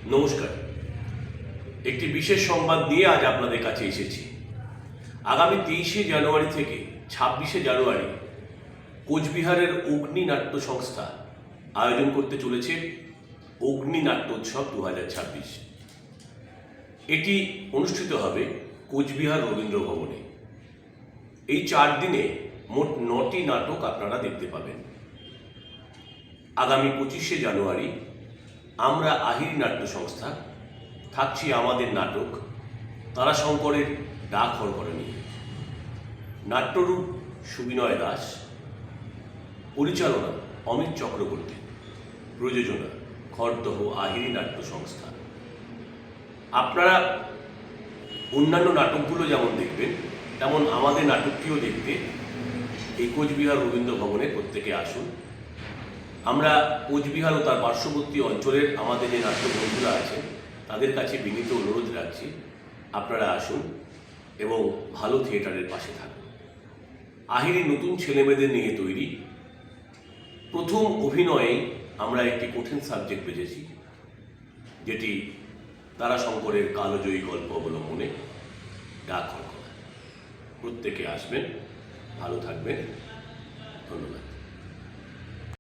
নমস্কার। একটি বিশেষ সংবাদ নিয়ে আজ আপনাদের কাছে এসেছি। আগামী 23শে জানুয়ারি থেকে 26শে জানুয়ারি কোচবিহারের অগ্নি নাট্য সংস্থা আয়োজন করতে চলেছে অগ্নি নাট্যোৎসব 2026। এটি অনুষ্ঠিত হবে কোচবিহার রবীন্দ্র ভবনে। এই 4 দিনে মোট 9টি নাটক আপনারা দেখতে পাবেন। আগামী 25শে জানুয়ারি আমরা আহিরি নাট্য সংস্থা থাকছি আমাদের নাটক তারাশঙ্করের ডাক হরকরা নিয়ে। নাট্যরূপ সুবিনয় দাস, পরিচালনা অমিত চক্রবর্তী, প্রযোজনা খড়দহ আহিরি নাট্য সংস্থা। আপনারা অন্যান্য নাটকগুলো যেমন দেখবেন তেমন আমাদের নাটকটিও দেখতে এই কোচবিহার রবীন্দ্র ভবনে প্রত্যেকে আসুন। আমরা কোচবিহার ও তার পার্শ্ববর্তী অঞ্চলের আমাদের যে নাট্য বন্ধুরা আছেন তাদের কাছে বিনীত অনুরোধ রাখছি, আপনারা আসুন এবং ভালো থিয়েটারের পাশে থাকুন। আহিরি নতুন ছেলেমেয়েদের নিয়ে তৈরি। প্রথম অভিনয়ে আমরা একটি কঠিন সাবজেক্ট বেঁচেছি, যেটি তারাশঙ্করের কালজয়ী গল্প অবলম্বনে ডাক হরকরা। প্রত্যেকে আসবেন, ভালো থাকবেন। ধন্যবাদ।